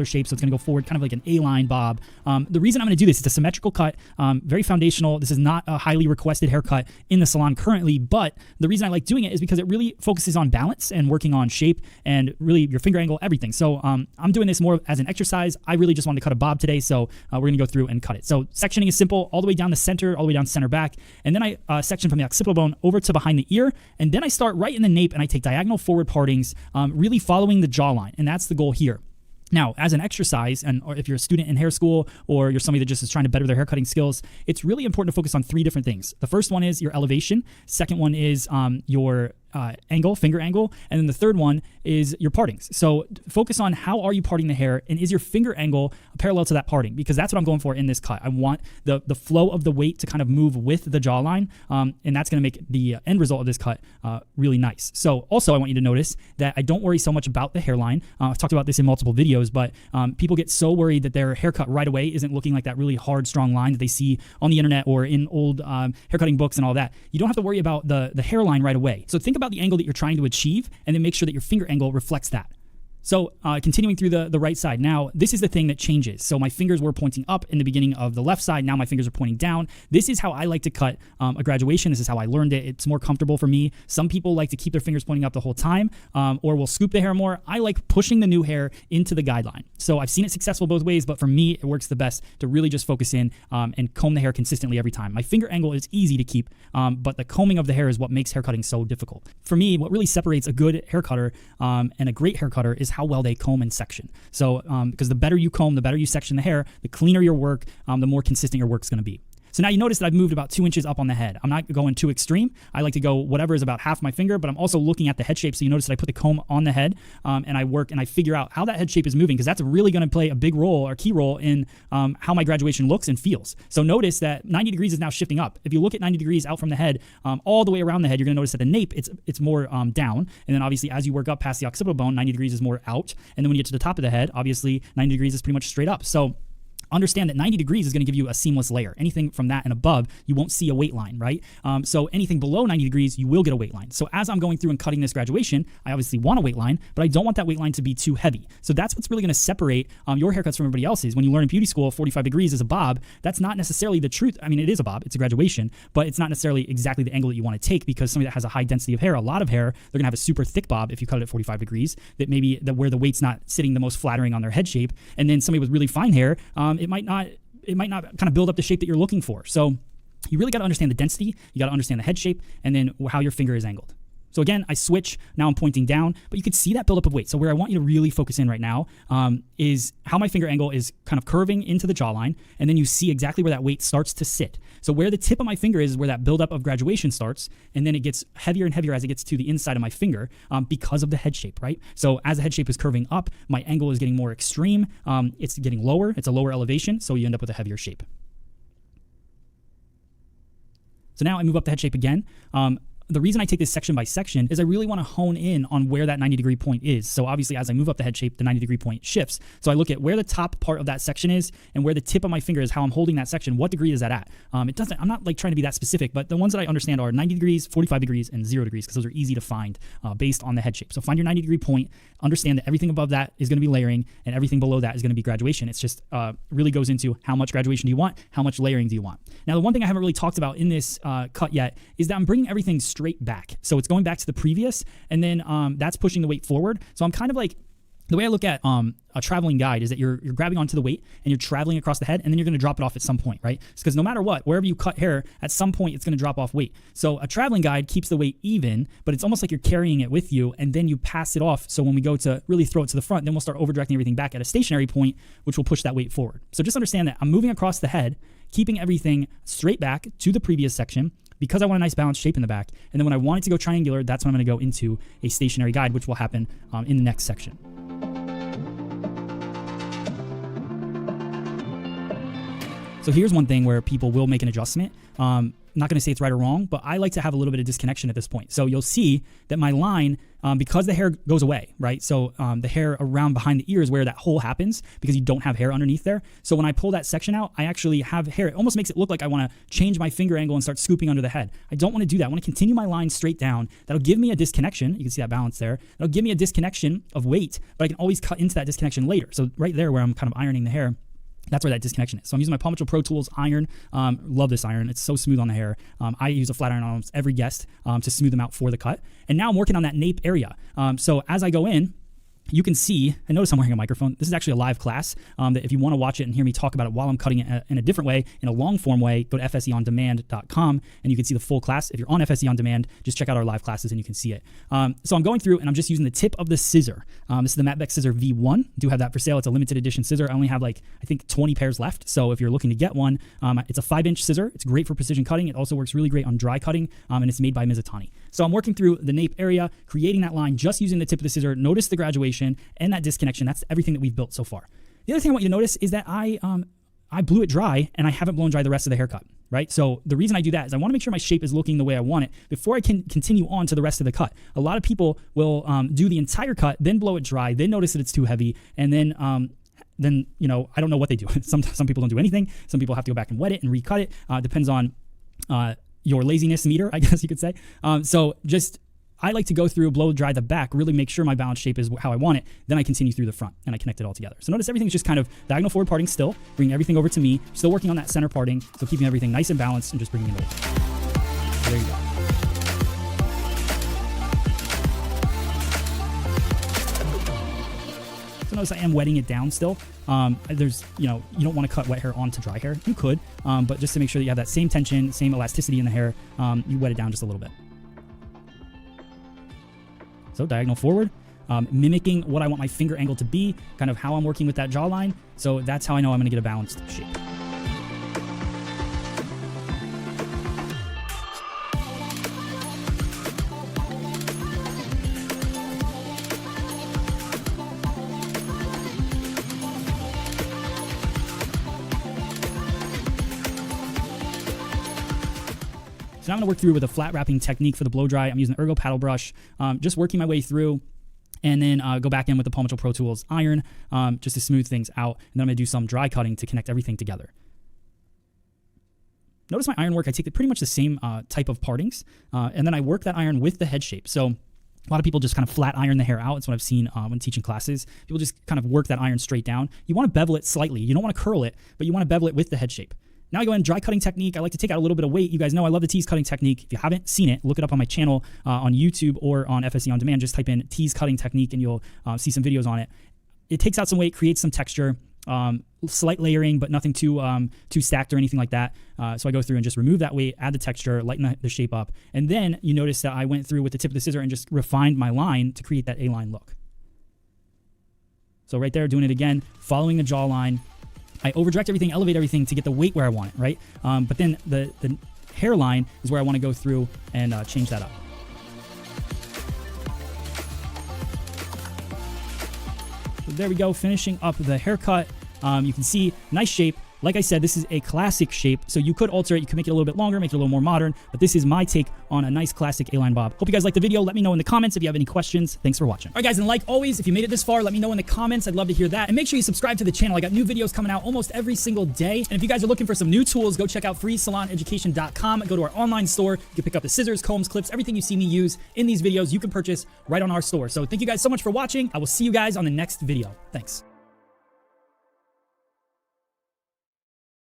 shape, so it's going to go forward kind of like an A-line bob. The reason I'm going to do this, it's a symmetrical cut, very foundational. This is not a highly requested haircut in the salon currently, but the reason I like doing it is because it really focuses on balance and working on shape and really your finger angle, everything. So I'm doing this more as an exercise. I really just wanted to cut a bob today, so we're going to go through and cut it. So sectioning is simple, all the way down the center, all the way down center back, and then I section from the occipital bone over to behind the ear, and then I start right in the nape and I take diagonal forward partings, really following the jawline, and that's the goal here. Now, as an exercise, or if you're a student in hair school or you're somebody that just is trying to better their haircutting skills, it's really important to focus on 3 different things. The first one is your elevation. Second one is your angle, finger angle, and then the third one is your partings. So focus on how are you parting the hair, and is your finger angle parallel to that parting, because that's what I'm going for in this cut. I want the flow of the weight to kind of move with the jawline, and that's going to make the end result of this cut really nice. So also I want you to notice that I don't worry so much about the hairline. I've talked about this in multiple videos, but people get so worried that their haircut right away isn't looking like that really hard, strong line that they see on the internet or in old haircutting books and all that. You don't have to worry about the hairline right away. So think about the angle that you're trying to achieve, and then make sure that your finger angle reflects that. So continuing through the right side. Now, this is the thing that changes. So my fingers were pointing up in the beginning of the left side. Now my fingers are pointing down. This is how I like to cut a graduation. This is how I learned it. It's more comfortable for me. Some people like to keep their fingers pointing up the whole time, or will scoop the hair more. I like pushing the new hair into the guideline. So I've seen it successful both ways, but for me, it works the best to really just focus in and comb the hair consistently every time. My finger angle is easy to keep, but the combing of the hair is what makes hair cutting so difficult. For me, what really separates a good hair cutter and a great hair cutter is how well they comb and section. So because the better you comb, the better you section the hair, the cleaner your work, the more consistent your work's going to be. So now you notice that I've moved about 2 inches up on the head. I'm not going too extreme. I like to go whatever is about half my finger, but I'm also looking at the head shape. So you notice that I put the comb on the head, and I work and I figure out how that head shape is moving, because that's really going to play a big role or key role in how my graduation looks and feels. So notice that 90 degrees is now shifting up. If you look at 90 degrees out from the head, all the way around the head, you're going to notice that the nape, it's more down. And then obviously as you work up past the occipital bone, 90 degrees is more out. And then when you get to the top of the head, obviously 90 degrees is pretty much straight up. So understand that 90 degrees is going to give you a seamless layer. Anything from that and above, you won't see a weight line, right? So anything below 90 degrees, you will get a weight line. So as I'm going through and cutting this graduation, I obviously want a weight line, but I don't want that weight line to be too heavy. So that's what's really going to separate your haircuts from everybody else's. When you learn in beauty school, 45 degrees is a bob. That's not necessarily the truth. I mean, it is a bob. It's a graduation, but it's not necessarily exactly the angle that you want to take, because somebody that has a high density of hair, a lot of hair, they're going to have a super thick bob if you cut it at 45 degrees, that maybe where the weight's not sitting the most flattering on their head shape. And then somebody with really fine hair, it might not kind of build up the shape that you're looking for. So you really got to understand the density, you got to understand the head shape, and then how your finger is angled. So again, I switch, now I'm pointing down, but you could see that buildup of weight. So where I want you to really focus in right now is how my finger angle is kind of curving into the jawline, and then you see exactly where that weight starts to sit. So where the tip of my finger is where that buildup of graduation starts, and then it gets heavier and heavier as it gets to the inside of my finger because of the head shape, right? So as the head shape is curving up, my angle is getting more extreme, it's getting lower, it's a lower elevation, so you end up with a heavier shape. So now I move up the head shape again. The reason I take this section by section is I really want to hone in on where that 90 degree point is. So obviously as I move up the head shape, the 90 degree point shifts. So I look at where the top part of that section is and where the tip of my finger is, how I'm holding that section, what degree is that at? I'm not like trying to be that specific, but the ones that I understand are 90 degrees, 45 degrees, and 0 degrees, because those are easy to find based on the head shape. So find your 90 degree point, understand that everything above that is going to be layering and everything below that is going to be graduation. It's just really goes into how much graduation do you want, how much layering do you want. Now the one thing I haven't really talked about in this cut yet is that I'm bringing everything straight back. So it's going back to the previous, and then that's pushing the weight forward. So I'm kind of like, the way I look at a traveling guide is that you're grabbing onto the weight and you're traveling across the head, and then you're going to drop it off at some point, right? Because no matter what, wherever you cut hair, at some point it's going to drop off weight. So a traveling guide keeps the weight even, but it's almost like you're carrying it with you, and then you pass it off. So when we go to really throw it to the front, then we'll start over-directing everything back at a stationary point, which will push that weight forward. So just understand that I'm moving across the head, keeping everything straight back to the previous section, because I want a nice balanced shape in the back. And then when I want it to go triangular, that's when I'm going to go into a stationary guide, which will happen in the next section. So here's one thing where people will make an adjustment. not going to say it's right or wrong, but I like to have a little bit of disconnection at this point. So you'll see that my line, because the hair goes away, right? So the hair around behind the ear is where that hole happens because you don't have hair underneath there. So when I pull that section out, I actually have hair. It almost makes it look like I want to change my finger angle and start scooping under the head. I don't want to do that. I want to continue my line straight down. That'll give me a disconnection. You can see that balance there. That'll give me a disconnection of weight, but I can always cut into that disconnection later. So right there where I'm kind of ironing the hair, that's where that disconnection is. So I'm using my Paw Patrol Pro Tools iron. Love this iron. It's so smooth on the hair. I use a flat iron on almost every guest to smooth them out for the cut. And now I'm working on that nape area. So as I go in, you can see, and notice I'm wearing a microphone. This is actually a live class that if you want to watch it and hear me talk about it while I'm cutting it in a different way, in a long form way, go to fseondemand.com and you can see the full class. If you're on FSE On Demand, just check out our live classes and you can see it. So I'm going through and I'm just using the tip of the scissor. This is the Matt Beck Scissor V1. I do have that for sale. It's a limited edition scissor. I only have like, I think 20 pairs left. So if you're looking to get one, it's a 5-inch scissor. It's great for precision cutting. It also works really great on dry cutting and it's made by Mizutani. So I'm working through the nape area, creating that line just using the tip of the scissor. Notice the graduation and that disconnection. That's everything that we've built so far. The other thing I want you to notice is that I blew it dry and I haven't blown dry the rest of the haircut, right? So the reason I do that is I want to make sure my shape is looking the way I want it before I can continue on to the rest of the cut. A lot of people will do the entire cut, then blow it dry, then notice that it's too heavy, and then you know, I don't know what they do. Some people don't do anything. Some people have to go back and wet it and recut it. Depends on your laziness meter, I guess you could say. I like to go through, blow dry the back, really make sure my balance shape is how I want it. Then I continue through the front and I connect it all together. So notice everything's just kind of diagonal forward parting still, bringing everything over to me, still working on that center parting, so keeping everything nice and balanced and just bringing it over. So there you go. So notice I am wetting it down still. There's, you know, you don't want to cut wet hair onto dry hair. You could, but just to make sure that you have that same tension, same elasticity in the hair, you wet it down just a little bit. So diagonal forward, mimicking what I want my finger angle to be, kind of how I'm working with that jawline. So that's how I know I'm going to get a balanced shape. So now I'm going to work through with a flat wrapping technique for the blow dry. I'm using the Ergo paddle brush, just working my way through, and then go back in with the Paw Patrol Pro Tools iron just to smooth things out. And then I'm going to do some dry cutting to connect everything together. Notice my iron work, I take pretty much the same type of partings, and then I work that iron with the head shape. So a lot of people just kind of flat iron the hair out. It's what I've seen when teaching classes. People just kind of work that iron straight down. You want to bevel it slightly. You don't want to curl it, but you want to bevel it with the head shape. Now I go in dry cutting technique. I like to take out a little bit of weight. You guys know I love the tease cutting technique. If you haven't seen it, look it up on my channel on YouTube or on FSE On Demand. Just type in tease cutting technique and you'll see some videos on it. It takes out some weight, creates some texture, slight layering, but nothing too stacked or anything like that. So I go through and just remove that weight, add the texture, lighten the shape up. And then you notice that I went through with the tip of the scissor and just refined my line to create that A-line look. So right there, doing it again, following the jawline. I over-direct everything, elevate everything to get the weight where I want it, right? But then the hairline is where I want to go through and change that up. So there we go, finishing up the haircut. You can see, nice shape. Like I said, this is a classic shape, so you could alter it. You could make it a little bit longer, make it a little more modern, but this is my take on a nice classic A-line bob. Hope you guys liked the video. Let me know in the comments if you have any questions. Thanks for watching. All right, guys, and like always, if you made it this far, let me know in the comments. I'd love to hear that. And make sure you subscribe to the channel. I got new videos coming out almost every single day. And if you guys are looking for some new tools, go check out freesaloneducation.com. Go to our online store. You can pick up the scissors, combs, clips, everything you see me use in these videos, you can purchase right on our store. So thank you guys so much for watching. I will see you guys on the next video. Thanks.